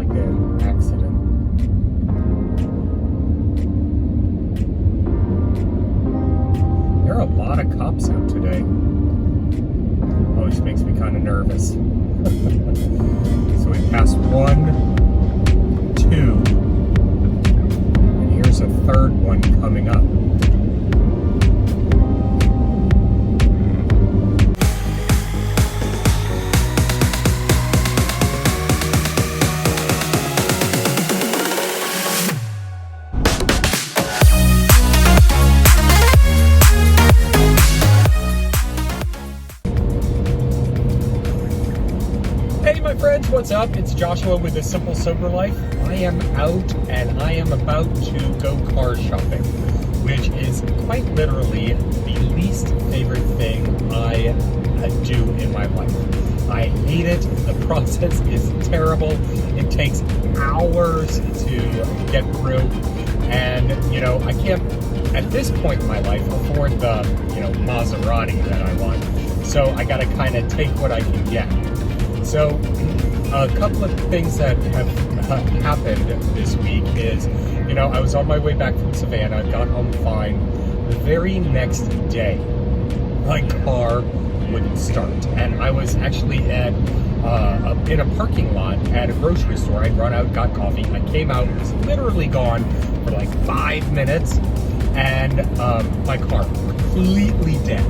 like an accident. There are a lot of cops out today. Always makes me kind of nervous. So we passed 1, 2, and here's a third one coming up. Hey my friends, what's up? It's Joshua with The Simple Sober Life. I am out and I am about to go car shopping, which is quite literally the least favorite thing I do in my life. I hate it. The process is terrible. It takes hours to get through. And, I can't, at this point in my life, afford the, Maserati that I want. So I got to kind of take what I can get. So a couple of things that have happened this week is, I was on my way back from Savannah, got home fine. The very next day, my car wouldn't start. And I was actually in a parking lot at a grocery store. I'd run out, got coffee. I came out, it was literally gone for like 5 minutes. And my car completely dead.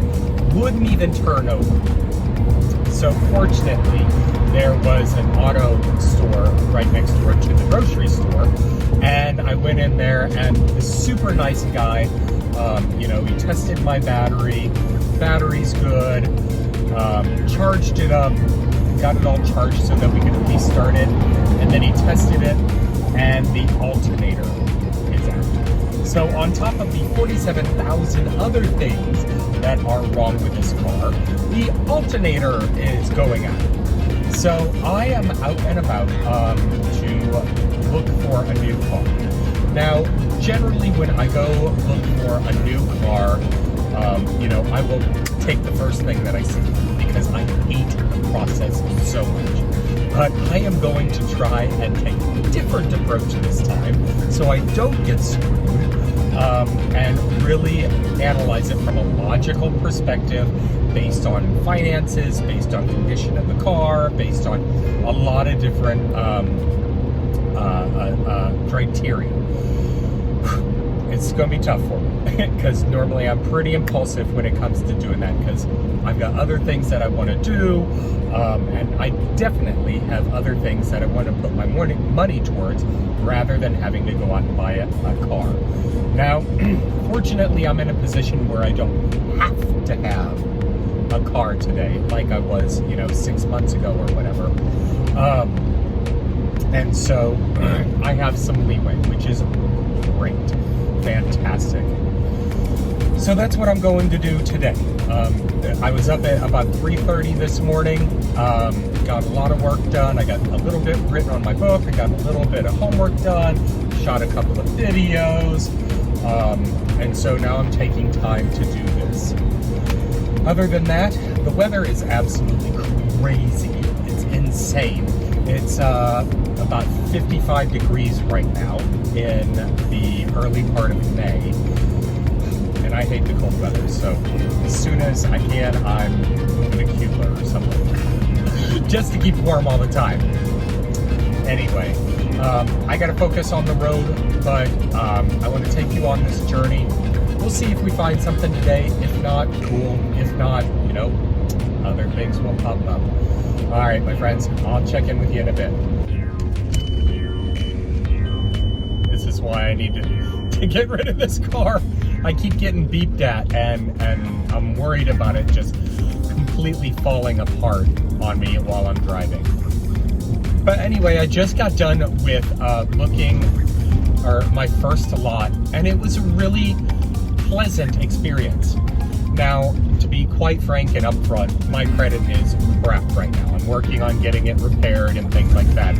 Wouldn't even turn over. So fortunately, there was an auto store right next door to the grocery store, and I went in there, and the super nice guy, he tested my battery's good, charged it up, got it all charged so that we could at least start it, and then he tested it, and the alternator is out. So on top of the 47,000 other things that are wrong with this car, the alternator is going out. So I am out and about to look for a new car. Now, generally when I go look for a new car, I will take the first thing that I see because I hate the process so much. But I am going to try and take a different approach this time so I don't get screwed. And really analyze it from a logical perspective based on finances, based on condition of the car, based on a lot of different criteria. It's going to be tough for me because normally I'm pretty impulsive when it comes to doing that because I've got other things that I want to do, and I definitely have other things that I want to put my money towards rather than having to go out and buy a car. Now, fortunately, I'm in a position where I don't have to have a car today like I was, 6 months ago or whatever. And so I have some leeway, which is great. Fantastic. So that's what I'm going to do today. I was up at about 3:30 this morning, got a lot of work done. I got a little bit written on my book. I got a little bit of homework done, shot a couple of videos, and so now I'm taking time to do this. Other than that, the weather is absolutely crazy. It's insane. It's about 55 degrees right now in the early part of May. And I hate the cold weather, so as soon as I can, I'm moving a cooler or something. Just to keep warm all the time. Anyway, I gotta focus on the road, but I want to take you on this journey. We'll see if we find something today. If not, cool. If not, other things will pop up. All right, my friends, I'll check in with you in a bit. This is why I need to get rid of this car. I keep getting beeped at, and I'm worried about it just completely falling apart on me while I'm driving. But anyway, I just got done with looking my first lot, and it was a really pleasant experience. Now, to be quite frank and upfront, my credit is crap right now. I'm working on getting it repaired and things like that.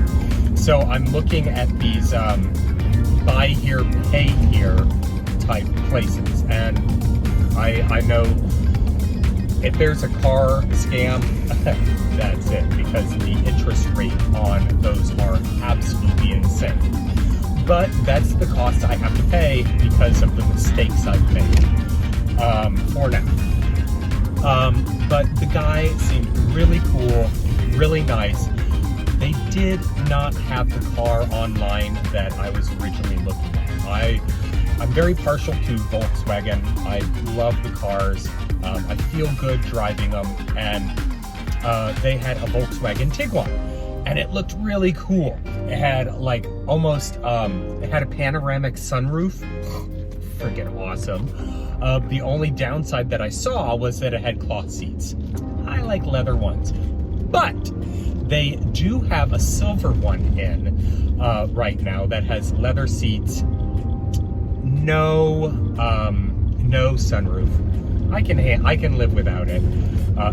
So I'm looking at these buy here, pay here type places. And I know if there's a car scam, that's it, because the interest rate on those are absolutely insane. But that's the cost I have to pay because of the mistakes I've made for now. But the guy seemed really cool, really nice. They did not have the car online that I was originally looking at. I'm very partial to Volkswagen. I love the cars. I feel good driving them, and they had a Volkswagen Tiguan, and it looked really cool. It had like almost, it had a panoramic sunroof. Freaking awesome. The only downside that I saw was that it had cloth seats. I like leather ones, but they do have a silver one in right now that has leather seats, no sunroof. I can live without it.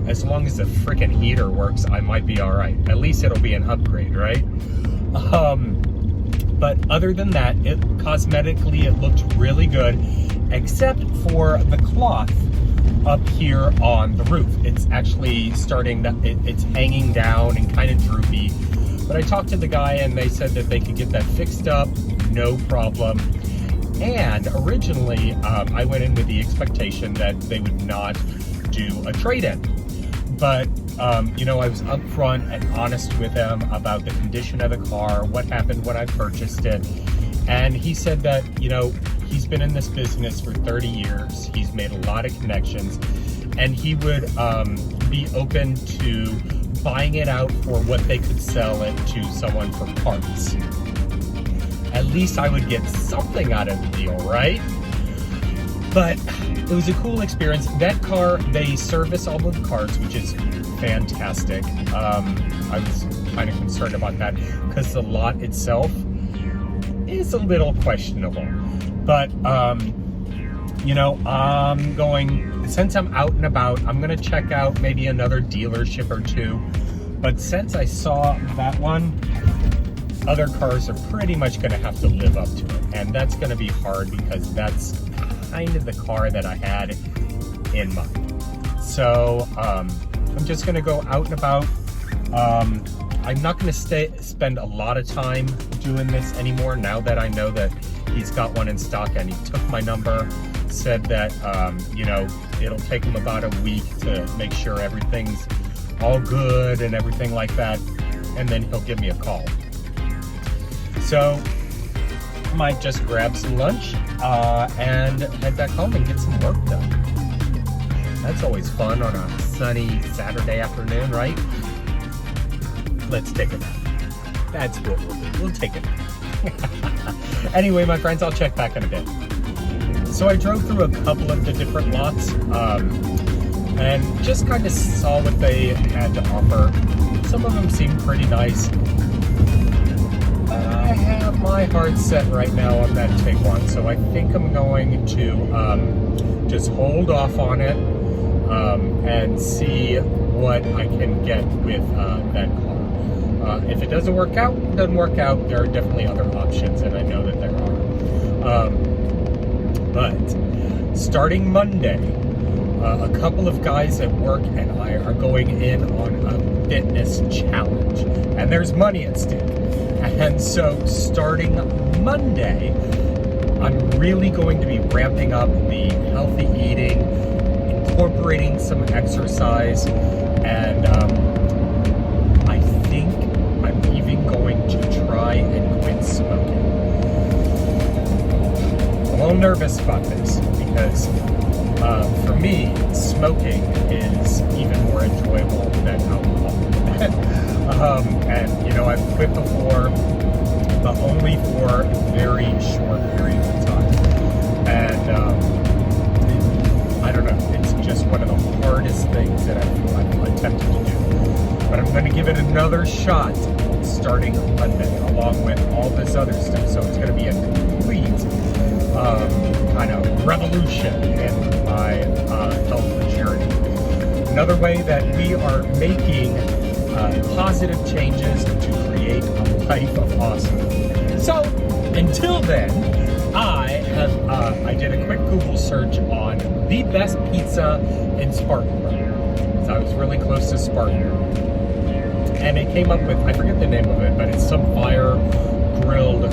As long as the frickin' heater works, I might be all right. At least it'll be an upgrade, right? But other than that, cosmetically it looked really good, except for the cloth up here on the roof. It's actually it's hanging down and kind of droopy. But I talked to the guy and they said that they could get that fixed up, no problem. And originally, I went in with the expectation that they would not do a trade-in. But, you know, I was upfront and honest with him about the condition of the car, what happened when I purchased it. And he said that, you know, he's been in this business for 30 years. He's made a lot of connections. And he would be open to buying it out for what they could sell it to someone for parts. At least I would get something out of the deal, right? But it was a cool experience. That car, they service all of the cars, which is fantastic. I was kind of concerned about that because the lot itself is a little questionable. But, you know, since I'm out and about, I'm going to check out maybe another dealership or two. But since I saw that one, other cars are pretty much going to have to live up to it. And that's going to be hard because that's kind of the car that I had in mind. So I'm just going to go out and about. I'm not going to spend a lot of time doing this anymore now that I know that he's got one in stock, and he took my number, said that, you know, it'll take him about a week to make sure everything's all good and everything like that. And then he'll give me a call. So I might just grab some lunch and head back home and get some work done. That's always fun on a sunny Saturday afternoon, right? Let's take a nap. That's what we'll do. We'll take a nap. Anyway, my friends, I'll check back in a bit. So I drove through a couple of the different lots and just kind of saw what they had to offer. Some of them seemed pretty nice. I have my heart set right now on that Tiguan, so I think I'm going to just hold off on it and see what I can get with that car. If it doesn't work out, it doesn't work out. There are definitely other options, and I know that there are. But starting Monday, a couple of guys at work and I are going in on a fitness challenge, and there's money at stake. And so starting Monday, I'm really going to be ramping up the healthy eating, incorporating some exercise, and I think I'm even going to try and quit smoking. I'm a little nervous about this because for me, smoking is even more enjoyable than alcohol. And, you know, I've quit before, but only for very short periods of time. And I don't know, it's just one of the hardest things that I've attempted to do. But I'm going to give it another shot starting Monday, along with all this other stuff. So it's going to be a complete kind of revolution in my health journey. Another way that we are making positive changes to create a life of awesome. So until then, I did a quick Google search on the best pizza in Spartanburg, because I was really close to Spartanburg, and it came up with, I forget the name of it, but it's some fire grilled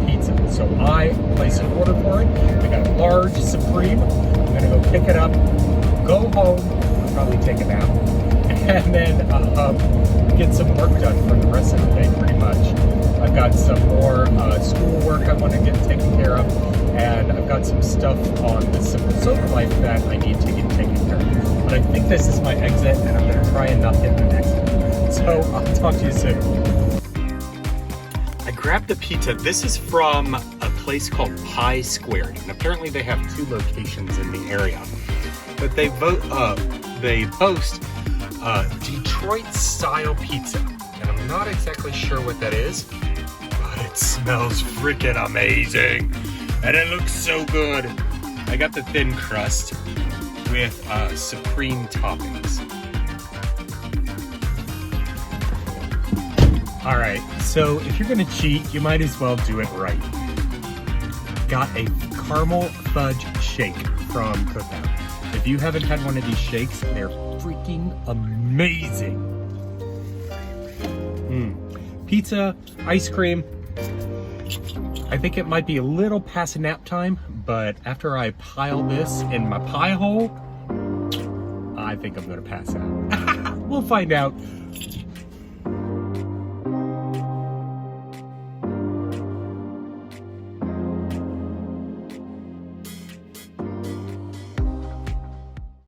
pizza. So I placed an order for it. I got a large Supreme. I'm gonna go pick it up, go home, I'll probably take a nap, and then get some work done for the rest of the day pretty much. I've got some more school work I want to get taken care of, and I've got some stuff on the Simple Sober Life that I need to get taken care of. But I think this is my exit, and I'm going to try and not hit the exit. So I'll talk to you soon. I grabbed the pizza. This is from a place called Pie Squared, and apparently they have 2 locations in the area. But they boast Detroit-style pizza, and I'm not exactly sure what that is, but it smells freaking amazing, and it looks so good. I got the thin crust with supreme toppings. All right, so if you're gonna cheat, you might as well do it right. Got a caramel fudge shake from Cookout. If you haven't had one of these shakes, they're freaking amazing. Pizza, ice cream. I think it might be a little past nap time, but after I pile this in my pie hole, I think I'm gonna pass out. We'll find out.